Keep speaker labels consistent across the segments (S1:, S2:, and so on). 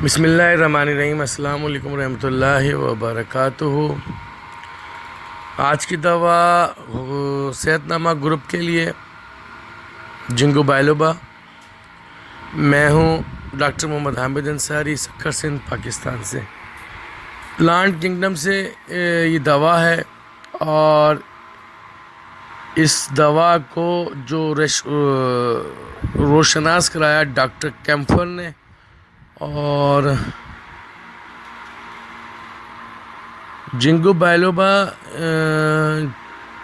S1: بسم اللہ الرحمن الرحیم۔ السلام علیکم ورحمۃ اللہ وبرکاتہ۔ آج کی دوا صحت نامہ گروپ کے لیے جنگو بائلوبا۔ میں ہوں ڈاکٹر محمد حامد انصاری، سکھر سندھ، پاکستان سے۔ پلانٹ کنگڈم سے یہ دوا ہے، اور اس دوا کو جو روشناس کرایا ڈاکٹر کیمفر نے، اور جنگو بائلوبا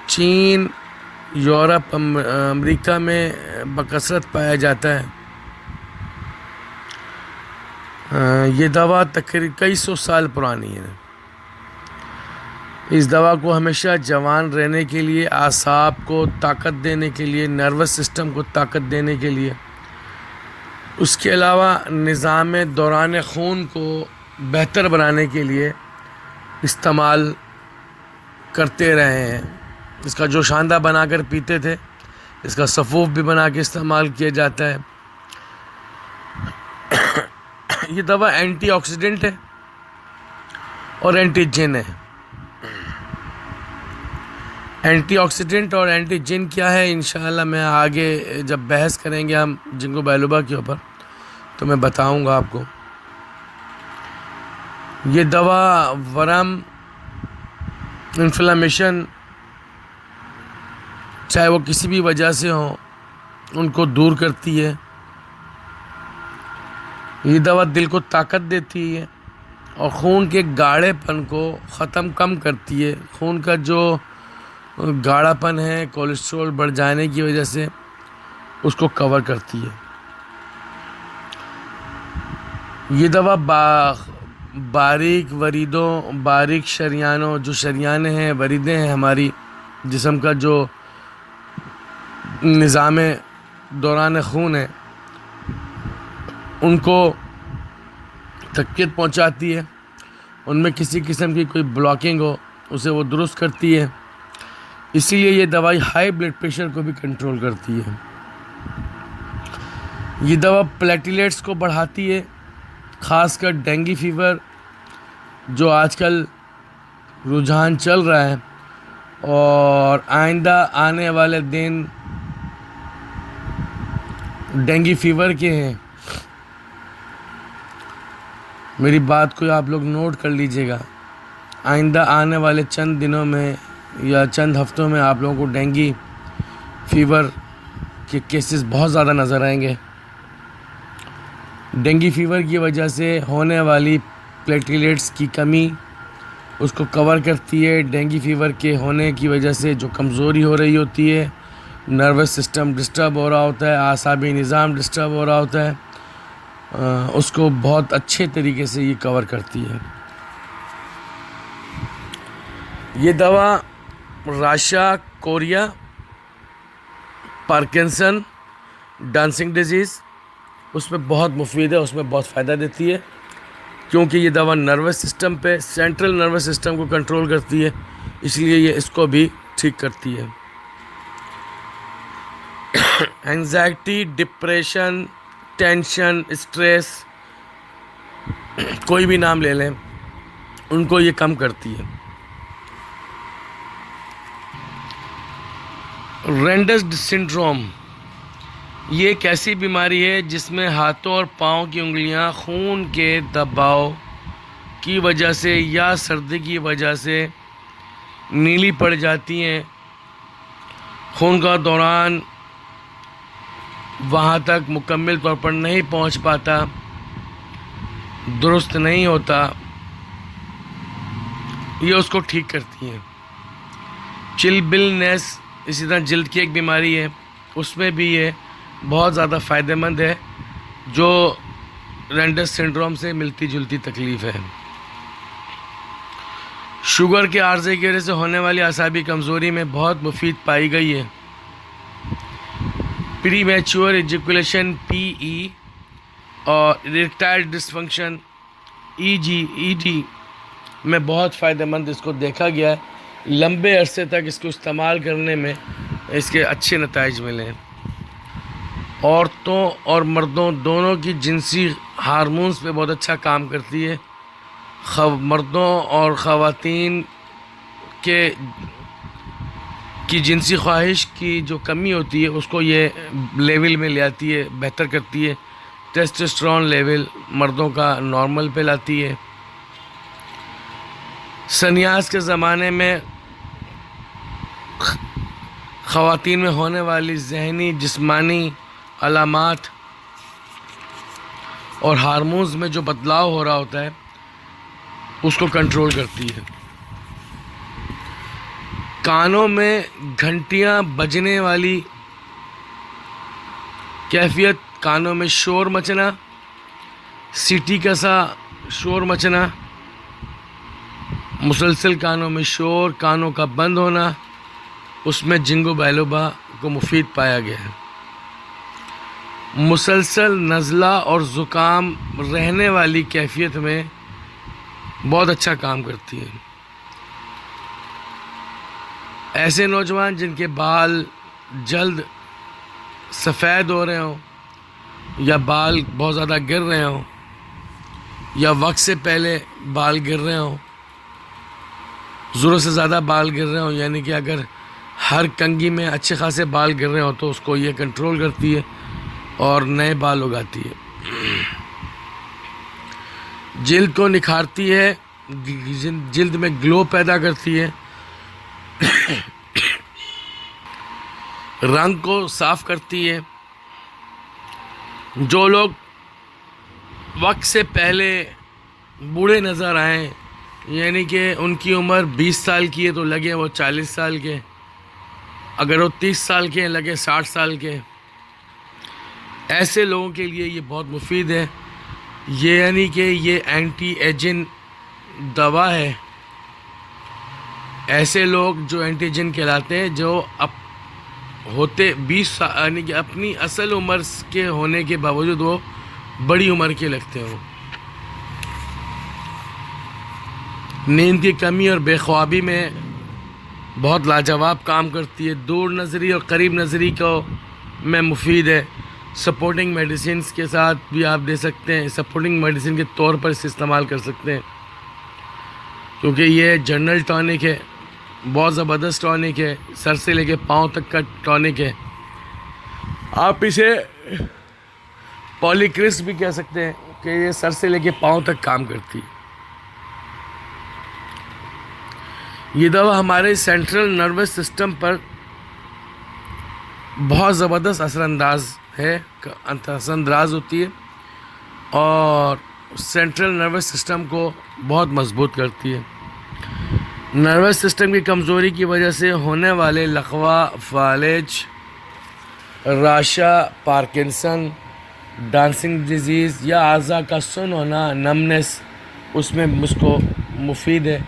S1: چین، یورپ، امریکہ میں بکثرت پایا جاتا ہے۔ یہ دوا تقریباً کئی سو سال پرانی ہے۔ اس دوا کو ہمیشہ جوان رہنے کے لیے، اعصاب کو طاقت دینے کے لیے، نروس سسٹم کو طاقت دینے کے لیے، اس کے علاوہ نظام دوران خون کو بہتر بنانے کے لیے استعمال کرتے رہے ہیں۔ اس کا جو شاندہ بنا کر پیتے تھے، اس کا سفوف بھی بنا کے استعمال کیا جاتا ہے۔ یہ دوا اینٹی آکسیڈنٹ ہے اور اینٹی جن ہے۔ اینٹی آکسیڈنٹ اور اینٹی جن کیا ہے، انشاءاللہ میں آگے جب بحث کریں گے ہم جنگو بائلوبا کے اوپر تو میں بتاؤں گا آپ کو۔ یہ دوا ورم، انفلامیشن، چاہے وہ کسی بھی وجہ سے ہوں، ان کو دور کرتی ہے۔ یہ دوا دل کو طاقت دیتی ہے اور خون کے گاڑھے پن کو کم کرتی ہے۔ خون کا جو گاڑھا پن ہے کولیسٹرول بڑھ جانے کی وجہ سے، اس کو کور کرتی ہے۔ یہ دوا باریک وریدوں، باریک شریانوں، جو شریانیں ہیں، وریدیں ہیں ہماری جسم کا، جو نظام دوران خون ہے، ان کو تقویت پہنچاتی ہے۔ ان میں کسی قسم کی کوئی بلاکنگ ہو، اسے وہ درست کرتی ہے۔ اسی لیے یہ دوائی ہائی بلڈ پریشر کو بھی کنٹرول کرتی ہے۔ یہ دوا پلیٹلیٹس کو بڑھاتی ہے، خاص کر ڈینگی فیور جو آج کل رجحان چل رہا ہے، اور آئندہ آنے والے دن ڈینگی فیور کے ہیں۔ میری بات کو آپ لوگ نوٹ کر لیجئے گا۔ آئندہ آنے والے چند دنوں میں یا چند ہفتوں میں آپ لوگوں کو ڈینگی فیور کے کیسز بہت زیادہ نظر آئیں گے۔ ڈینگی فیور کی وجہ سے ہونے والی پلیٹلیٹس کی کمی اس کو کور کرتی ہے۔ ڈینگی فیور کے ہونے کی وجہ سے جو کمزوری ہو رہی ہوتی ہے، نروس سسٹم ڈسٹرب ہو رہا ہوتا ہے، اعصابی نظام ڈسٹرب ہو رہا ہوتا ہے، اس کو بہت اچھے طریقے سے یہ کور کرتی ہے۔ یہ دوا راشا، کوریا، پارکنسن، ڈانسنگ ڈیزیز، اس میں بہت مفید ہے، اس میں بہت فائدہ دیتی ہے، کیونکہ یہ دوا نروس سسٹم پہ، سینٹرل نروس سسٹم کو کنٹرول کرتی ہے، اس لیے یہ اس کو بھی ٹھیک کرتی ہے۔ اینگزائٹی، ڈپریشن، ٹینشن، اسٹریس، کوئی بھی نام لے لیں، ان کو یہ کم کرتی ہے۔ رینڈس سنڈروم، یہ ایک ایسی بیماری ہے جس میں ہاتھوں اور پاؤں کی انگلیاں خون کے دباؤ کی وجہ سے یا سردی کی وجہ سے نیلی پڑ جاتی ہیں۔ خون کا دوران وہاں تک مکمل طور پر نہیں پہنچ پاتا، درست نہیں ہوتا، یہ اس کو ٹھیک کرتی ہیں۔ چلبلنس، اسی طرح جلد کی ایک بیماری ہے، اس میں بھی یہ بہت زیادہ فائدہ مند ہے، جو رینڈس سنڈروم سے ملتی جلتی تکلیف ہے۔ شوگر کے عارضے کی وجہ سے ہونے والی اعصابی کمزوری میں بہت مفید پائی گئی ہے۔ پری میچور ایجیکولیشن (PE) اور اریکٹائل ڈسفنکشن (ED) میں بہت فائدہ مند اس کو دیکھا گیا ہے۔ لمبے عرصے تک اس کو استعمال کرنے میں اس کے اچھے نتائج ملے ہیں۔ عورتوں اور مردوں دونوں کی جنسی ہارمونز پہ بہت اچھا کام کرتی ہے. مردوں اور خواتین کی جنسی خواہش کی جو کمی ہوتی ہے اس کو یہ لیول میں لے آتی ہے، بہتر کرتی ہے. ٹیسٹوسٹرون لیول مردوں کا نارمل پہ لاتی ہے. سنیاس کے زمانے میں خواتین میں ہونے والی ذہنی جسمانی علامات اور ہارمونز میں جو بدلاؤ ہو رہا ہوتا ہے اس کو کنٹرول کرتی ہے. کانوں میں گھنٹیاں بجنے والی کیفیت، کانوں میں شور مچنا، سیٹی کا سا شور مچنا، مسلسل کانوں میں شور، کانوں کا بند ہونا، اس میں جنگو بیلوبا کو مفید پایا گیا ہے. مسلسل نزلہ اور زکام رہنے والی کیفیت میں بہت اچھا کام کرتی ہے. ایسے نوجوان جن کے بال جلد سفید ہو رہے ہوں یا بال بہت زیادہ گر رہے ہوں یا وقت سے پہلے بال گر رہے ہوں، ضرورت سے زیادہ بال گر رہے ہوں، یعنی کہ اگر ہر کنگھی میں اچھے خاصے بال گر رہے ہوں تو اس کو یہ کنٹرول کرتی ہے اور نئے بال اگاتی ہے. جلد کو نکھارتی ہے، جلد میں گلو پیدا کرتی ہے، رنگ کو صاف کرتی ہے. جو لوگ وقت سے پہلے بوڑھے نظر آئیں، یعنی کہ ان کی عمر 20 سال کی ہے تو لگے وہ 40 سال کے، اگر وہ 30 سال کے ہیں لگے 60 سال کے، ایسے لوگوں کے لیے یہ بہت مفید ہے. یہ یعنی کہ یہ اینٹی ایجنگ دوا ہے. ایسے لوگ جو اینٹی ایجنگ کہلاتے ہیں جو ہوتے 20 سال یعنی کہ اپنی اصل عمر کے ہونے کے باوجود وہ بڑی عمر کے لگتے ہوں. نیند کی کمی اور بے خوابی میں بہت لاجواب کام کرتی ہے. دور نظری اور قریب نظری کو میں مفید ہے. سپورٹنگ میڈیسنس کے ساتھ بھی آپ دے سکتے ہیں، سپورٹنگ میڈیسن کے طور پر اسے استعمال کر سکتے ہیں، کیونکہ یہ جنرل ٹانک ہے، بہت زبردست ٹانک ہے، سر سے لے کے پاؤں تک کا ٹانک ہے. آپ اسے پولیکرس بھی کہہ سکتے ہیں کہ یہ سر سے لے کے پاؤں تک کام کرتی ہے. یہ دوا ہمارے سینٹرل نروس سسٹم پر بہت زبردست اثر انداز ہوتی ہے اور سینٹرل نروس سسٹم کو بہت مضبوط کرتی ہے. نروس سسٹم کی کمزوری کی وجہ سے ہونے والے لقوہ، فالج، راشا، پارکنسن، ڈانسنگ ڈیزیز یا اعضاء کا سن ہونا، نمنس، اس میں مجھ کو مفید ہے،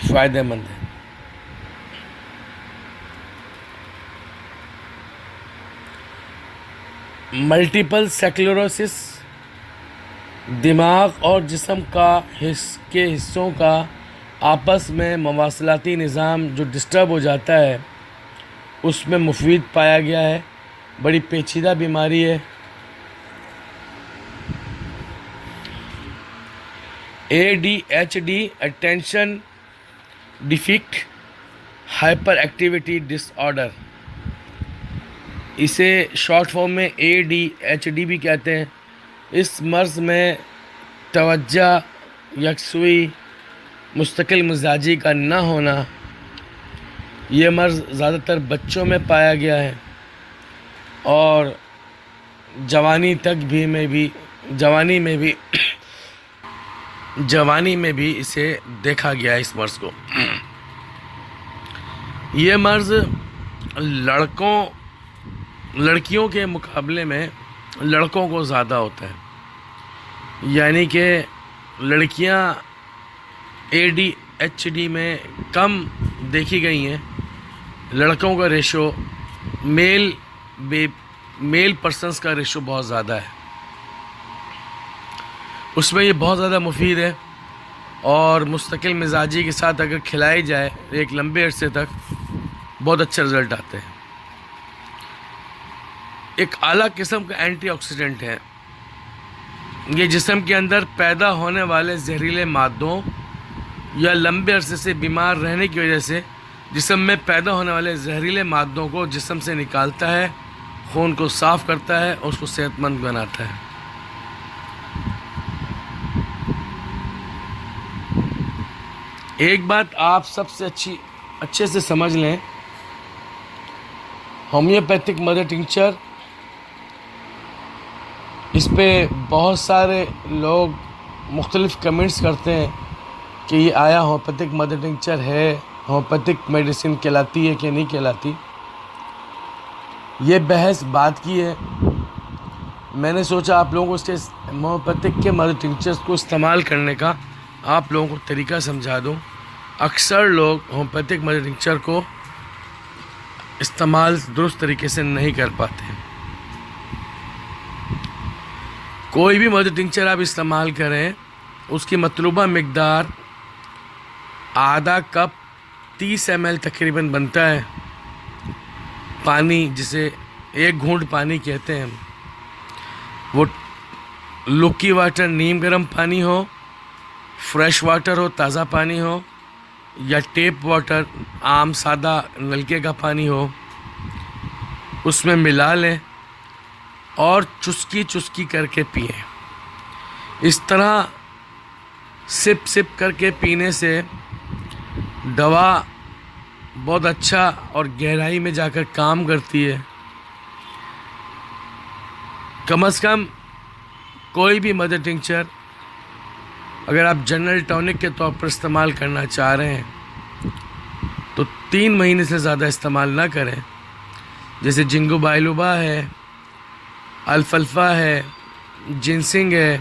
S1: فائدہ مند ہے. ملٹیپل سکلیروسس دماغ اور جسم کے حصوں کا آپس میں مواصلاتی نظام جو ڈسٹرب ہو جاتا ہے اس میں مفید پایا گیا ہے. بڑی پیچیدہ بیماری ہے. ADHD attention deficit hyperactivity disorder, اسے شارٹ فارم میں ADHD بھی کہتے ہیں. اس مرض میں توجہ، یکسوئی، مستقل مزاجی کا نہ ہونا، یہ مرض زیادہ تر بچوں میں پایا گیا ہے اور جوانی میں بھی اسے دیکھا گیا ہے اس مرض کو. یہ مرض لڑکیوں کے مقابلے میں لڑکوں کو زیادہ ہوتا ہے، یعنی کہ لڑکیاں ADHD میں کم دیکھی گئی ہیں. لڑکوں کا ریشو میل پرسنس کا ریشو بہت زیادہ ہے. اس میں یہ بہت زیادہ مفید ہے اور مستقل مزاجی کے ساتھ اگر کھلائی جائے ایک لمبے عرصے تک بہت اچھے رزلٹ آتے ہیں. ایک اعلیٰ قسم کا اینٹی آکسیڈنٹ ہے یہ جسم کے اندر پیدا ہونے والے زہریلے مادوں یا لمبے عرصے سے بیمار رہنے کی وجہ سے جسم میں پیدا ہونے والے زہریلے مادوں کو جسم سے نکالتا ہے، خون کو صاف کرتا ہے اور اس کو صحت مند بناتا ہے۔ ایک بات آپ سب سے اچھے سے سمجھ لیں، ہومیوپیتھک مدر ٹنکچر، اس پہ بہت سارے لوگ مختلف کمنٹس کرتے ہیں کہ یہ آیا ہومیوپیتھک مدر ٹنکچر ہے، ہومیوپیتھک میڈیسن کہلاتی ہے کہ نہیں کہلاتی۔ یہ بحث بات کی ہے، میں نے سوچا آپ لوگوں کو اس کے ہومیوپیتھک کے مدر ٹنکچرز کو استعمال کرنے کا آپ لوگوں کو طریقہ سمجھا دوں۔ اکثر لوگ ہومیوپیتھک مدر ٹنکچر کو استعمال درست طریقے سے نہیں کر پاتے۔ کوئی بھی مدر ٹنکچر آپ استعمال کریں، اس کی مطلوبہ مقدار آدھا کپ 30 ml تقریباً بنتا ہے پانی، جسے 1 گھونٹ پانی کہتے ہیں۔ وہ لکی واٹر، نیم گرم پانی ہو، فریش واٹر ہو، تازہ پانی ہو، یا ٹیپ واٹر، عام سادہ نلکے کا پانی ہو، اس میں ملا لیں اور چسکی چسکی کر کے پئیں۔ اس طرح سپ سپ کر کے پینے سے دوا بہت اچھا اور گہرائی میں جا کر کام کرتی ہے۔ کم از کم کوئی بھی مدر ٹنکچر اگر آپ جنرل ٹونک کے طور پر استعمال کرنا چاہ رہے ہیں تو 3 مہینے سے زیادہ استعمال نہ کریں۔ جیسے جنگو بائلوبا ہے، الفلفا ہے، جنسنگ ہے،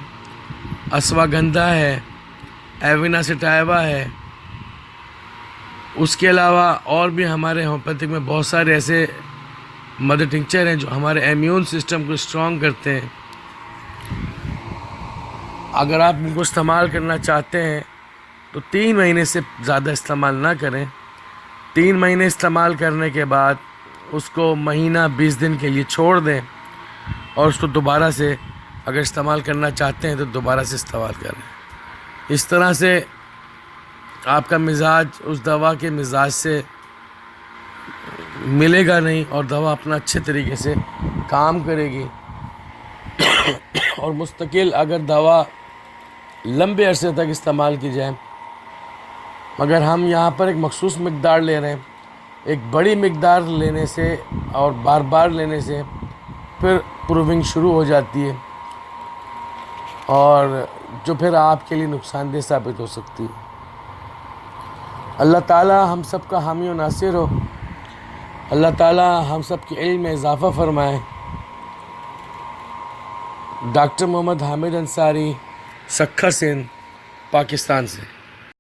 S1: اشواگندھا ہے، ایوینا سٹائوا ہے۔ اس کے علاوہ اور بھی ہمارے ہومیوپیتھک میں بہت سارے ایسے مدر ٹنکچر ہیں جو ہمارے ایمیون سسٹم کو اسٹرانگ کرتے ہیں۔ اگر آپ ان کو استعمال کرنا چاہتے ہیں تو 3 مہینے سے زیادہ استعمال نہ کریں۔ 3 مہینے استعمال کرنے کے بعد اس کو مہینہ 20 دن کے لیے چھوڑ دیں اور اس کو دوبارہ سے اگر استعمال کرنا چاہتے ہیں تو دوبارہ سے استعمال کریں۔ اس طرح سے آپ کا مزاج اس دوا کے مزاج سے ملے گا نہیں اور دوا اپنا اچھے طریقے سے کام کرے گی۔ اور مستقل اگر دوا لمبے عرصے تک استعمال کی جائے، مگر ہم یہاں پر ایک مخصوص مقدار لے رہے ہیں، ایک بڑی مقدار لینے سے اور بار بار لینے سے پھر پروونگ شروع ہو جاتی ہے اور جو پھر آپ کے لیے نقصان دہ ثابت ہو سکتی ہے۔ اللہ تعالیٰ ہم سب کا حامی و ناصر ہو، اللہ تعالیٰ ہم سب کے علم میں اضافہ فرمائے۔ ڈاکٹر محمد حامد انصاری، سکھر سندھ، پاکستان سے۔